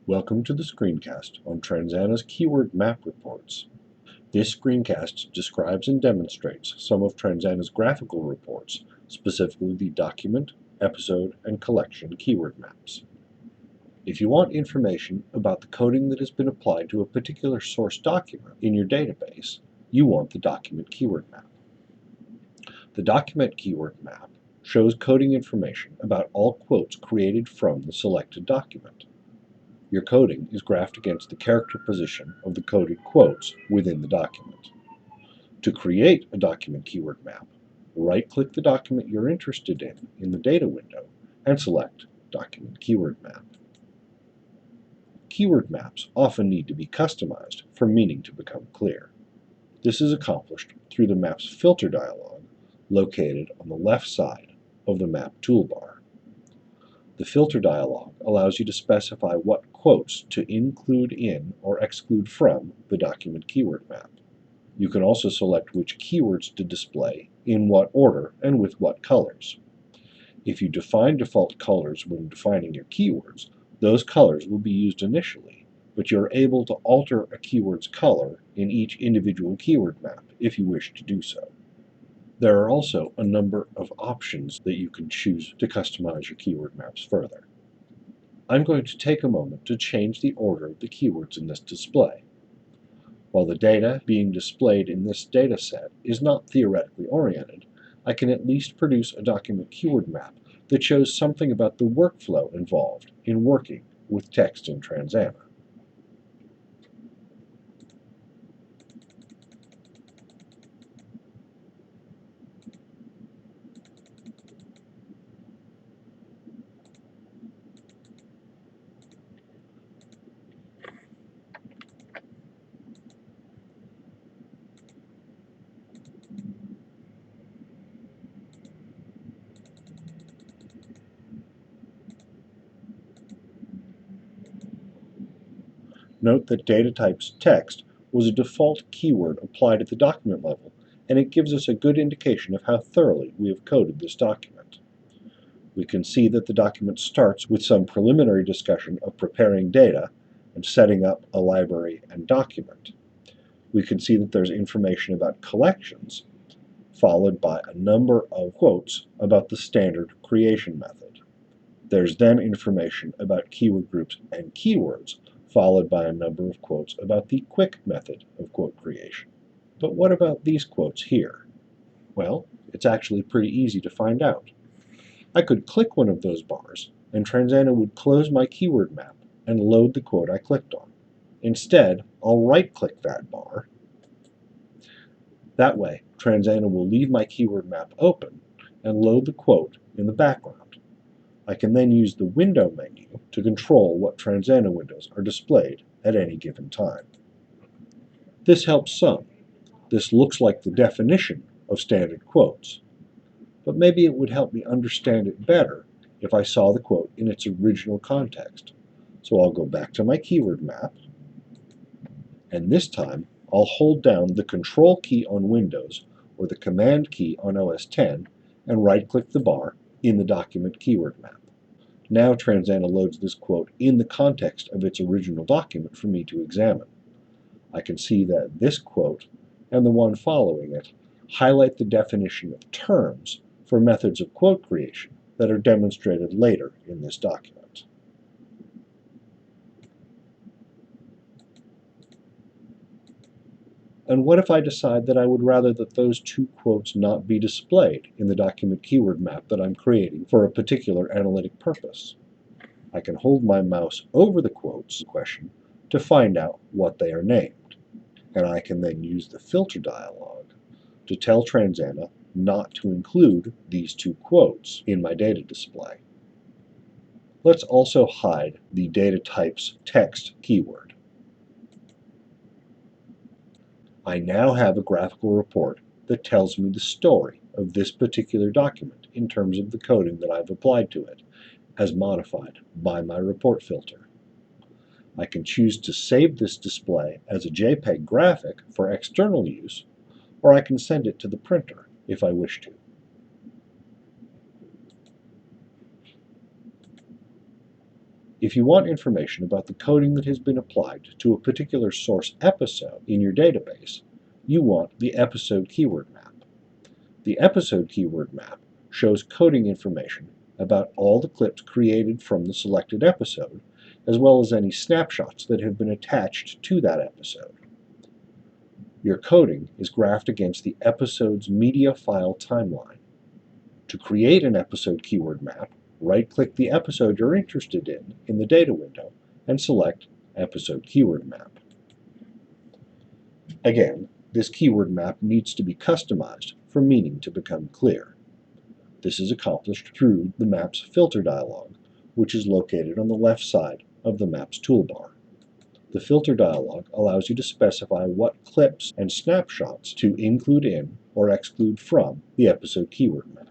Welcome to the screencast on Transana's keyword map reports. This screencast describes and demonstrates some of Transana's graphical reports, specifically the document, episode, and collection keyword maps. If you want information about the coding that has been applied to a particular source document in your database, you want the document keyword map. The document keyword map shows coding information about all quotes created from the selected document. Your coding is graphed against the character position of the coded quotes within the document. To create a document keyword map, right-click the document you're interested in the data window and select Document Keyword Map. Keyword maps often need to be customized for meaning to become clear. This is accomplished through the Map's Filter dialog located on the left side of the Map toolbar. The filter dialog allows you to specify what quotes to include in or exclude from the document keyword map. You can also select which keywords to display, in what order, and with what colors. If you define default colors when defining your keywords, those colors will be used initially, but you're able to alter a keyword's color in each individual keyword map if you wish to do so. There are also a number of options that you can choose to customize your keyword maps further. I'm going to take a moment to change the order of the keywords in this display. While the data being displayed in this data set is not theoretically oriented, I can at least produce a document keyword map that shows something about the workflow involved in working with text in Transana. Note that data type's text was a default keyword applied at the document level, and it gives us a good indication of how thoroughly we have coded this document. We can see that the document starts with some preliminary discussion of preparing data and setting up a library and document. We can see that there's information about collections, followed by a number of quotes about the standard creation method. There's then information about keyword groups and keywords, followed by a number of quotes about the quick method of quote creation. But what about these quotes here? Well, it's actually pretty easy to find out. I could click one of those bars, and Transana would close my keyword map and load the quote I clicked on. Instead, I'll right-click that bar. That way, Transana will leave my keyword map open and load the quote in the background. I can then use the Window menu to control what Transana windows are displayed at any given time. This helps some. This looks like the definition of standard quotes. But maybe it would help me understand it better if I saw the quote in its original context. So I'll go back to my keyword map, and this time I'll hold down the Control key on Windows or the Command key on OS X and right-click the bar in the document keyword map. Now Transana loads this quote in the context of its original document for me to examine. I can see that this quote and the one following it highlight the definition of terms for methods of quote creation that are demonstrated later in this document. And what if I decide that I would rather that those two quotes not be displayed in the document keyword map that I'm creating for a particular analytic purpose? I can hold my mouse over the quotes in question to find out what they are named, and I can then use the filter dialog to tell Transana not to include these two quotes in my data display. Let's also hide the data type's text keyword. I now have a graphical report that tells me the story of this particular document in terms of the coding that I've applied to it, as modified by my report filter. I can choose to save this display as a JPEG graphic for external use, or I can send it to the printer if I wish to. If you want information about the coding that has been applied to a particular source episode in your database, you want the episode keyword map. The episode keyword map shows coding information about all the clips created from the selected episode, as well as any snapshots that have been attached to that episode. Your coding is graphed against the episode's media file timeline. To create an episode keyword map, right-click the episode you're interested in the data window and select Episode Keyword Map. Again, this keyword map needs to be customized for meaning to become clear. This is accomplished through the Maps Filter dialog, which is located on the left side of the Maps toolbar. The Filter dialog allows you to specify what clips and snapshots to include in or exclude from the episode keyword map.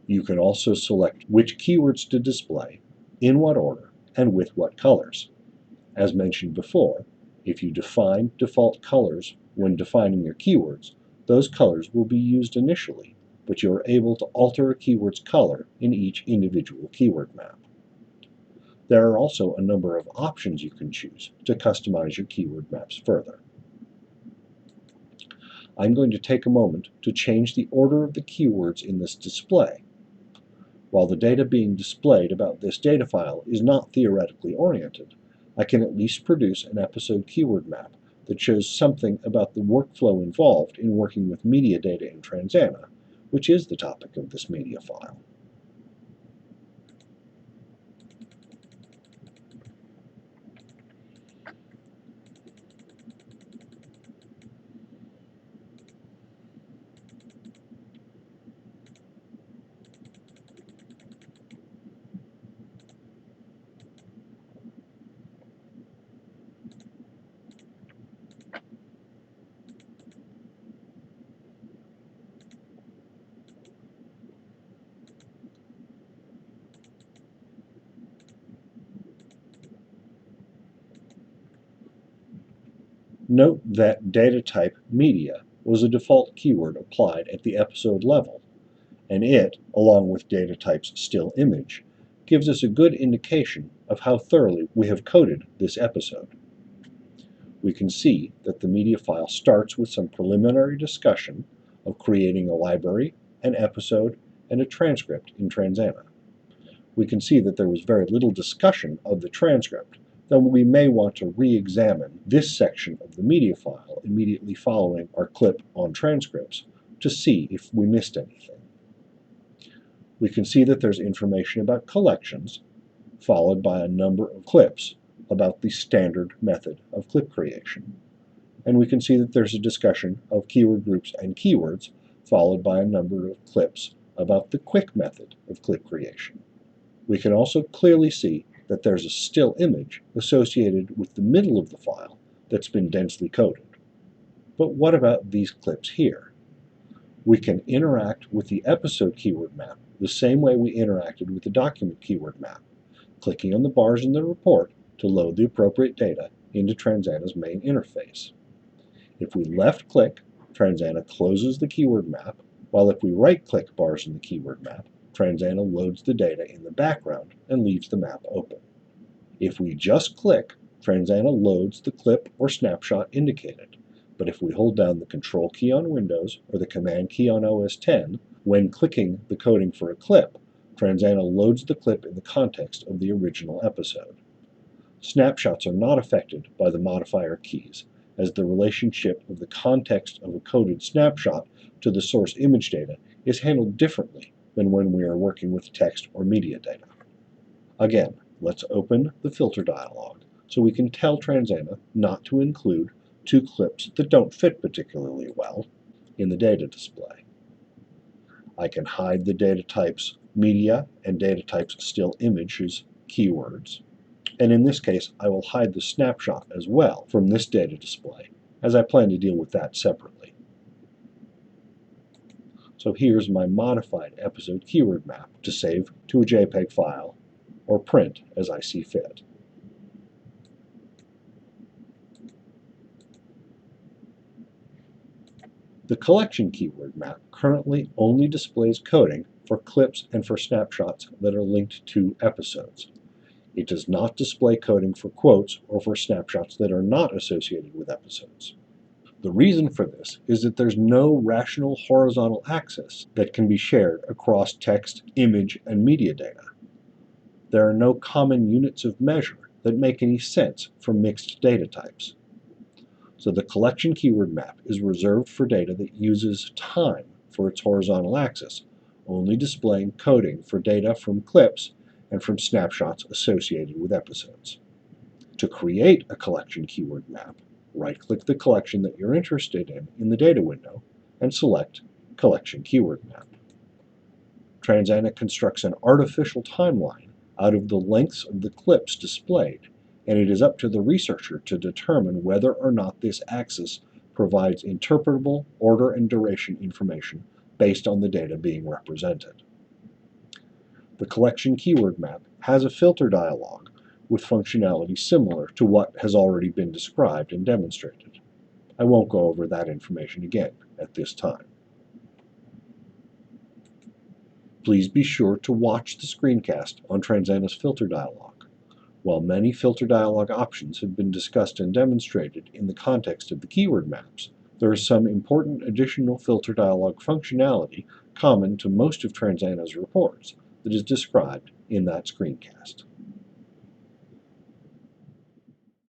You can also select which keywords to display, in what order, and with what colors. As mentioned before, if you define default colors when defining your keywords, those colors will be used initially, but you are able to alter a keyword's color in each individual keyword map. There are also a number of options you can choose to customize your keyword maps further. I'm going to take a moment to change the order of the keywords in this display. While the data being displayed about this data file is not theoretically oriented, I can at least produce an episode keyword map that shows something about the workflow involved in working with media data in Transana, which is the topic of this media file. Note that data type media was a default keyword applied at the episode level, and it, along with data type's still image, gives us a good indication of how thoroughly we have coded this episode. We can see that the media file starts with some preliminary discussion of creating a library, an episode, and a transcript in Transana. We can see that there was very little discussion of the transcript, though we may want to re-examine this section of the media file immediately following our clip on transcripts to see if we missed anything. We can see that there's information about collections, followed by a number of clips about the standard method of clip creation. And we can see that there's a discussion of keyword groups and keywords, followed by a number of clips about the quick method of clip creation. We can also clearly see that there's a still image associated with the middle of the file that's been densely coded. But what about these clips here? We can interact with the episode keyword map the same way we interacted with the document keyword map, clicking on the bars in the report to load the appropriate data into Transana's main interface. If we left-click, Transana closes the keyword map, while if we right-click bars in the keyword map, Transana loads the data in the background and leaves the map open. If we just click, Transana loads the clip or snapshot indicated, but if we hold down the Control key on Windows or the Command key on OS X, when clicking the coding for a clip, Transana loads the clip in the context of the original episode. Snapshots are not affected by the modifier keys, as the relationship of the context of a coded snapshot to the source image data is handled differently than when we are working with text or media data. Again, let's open the filter dialog so we can tell Transana not to include two clips that don't fit particularly well in the data display. I can hide the data types media and data types still images keywords, and in this case I will hide the snapshot as well from this data display, as I plan to deal with that separately. So here's my modified episode keyword map to save to a JPEG file or print as I see fit. The collection keyword map currently only displays coding for clips and for snapshots that are linked to episodes. It does not display coding for quotes or for snapshots that are not associated with episodes. The reason for this is that there's no rational horizontal axis that can be shared across text, image, and media data. There are no common units of measure that make any sense for mixed data types. So the collection keyword map is reserved for data that uses time for its horizontal axis, only displaying coding for data from clips and from snapshots associated with episodes. To create a collection keyword map, right-click the collection that you're interested in the data window and select Collection Keyword Map. Transana constructs an artificial timeline out of the lengths of the clips displayed, and it is up to the researcher to determine whether or not this axis provides interpretable order and duration information based on the data being represented. The collection keyword map has a filter dialog with functionality similar to what has already been described and demonstrated. I won't go over that information again at this time. Please be sure to watch the screencast on Transana's filter dialog. While many filter dialog options have been discussed and demonstrated in the context of the keyword maps, there is some important additional filter dialog functionality common to most of Transana's reports that is described in that screencast.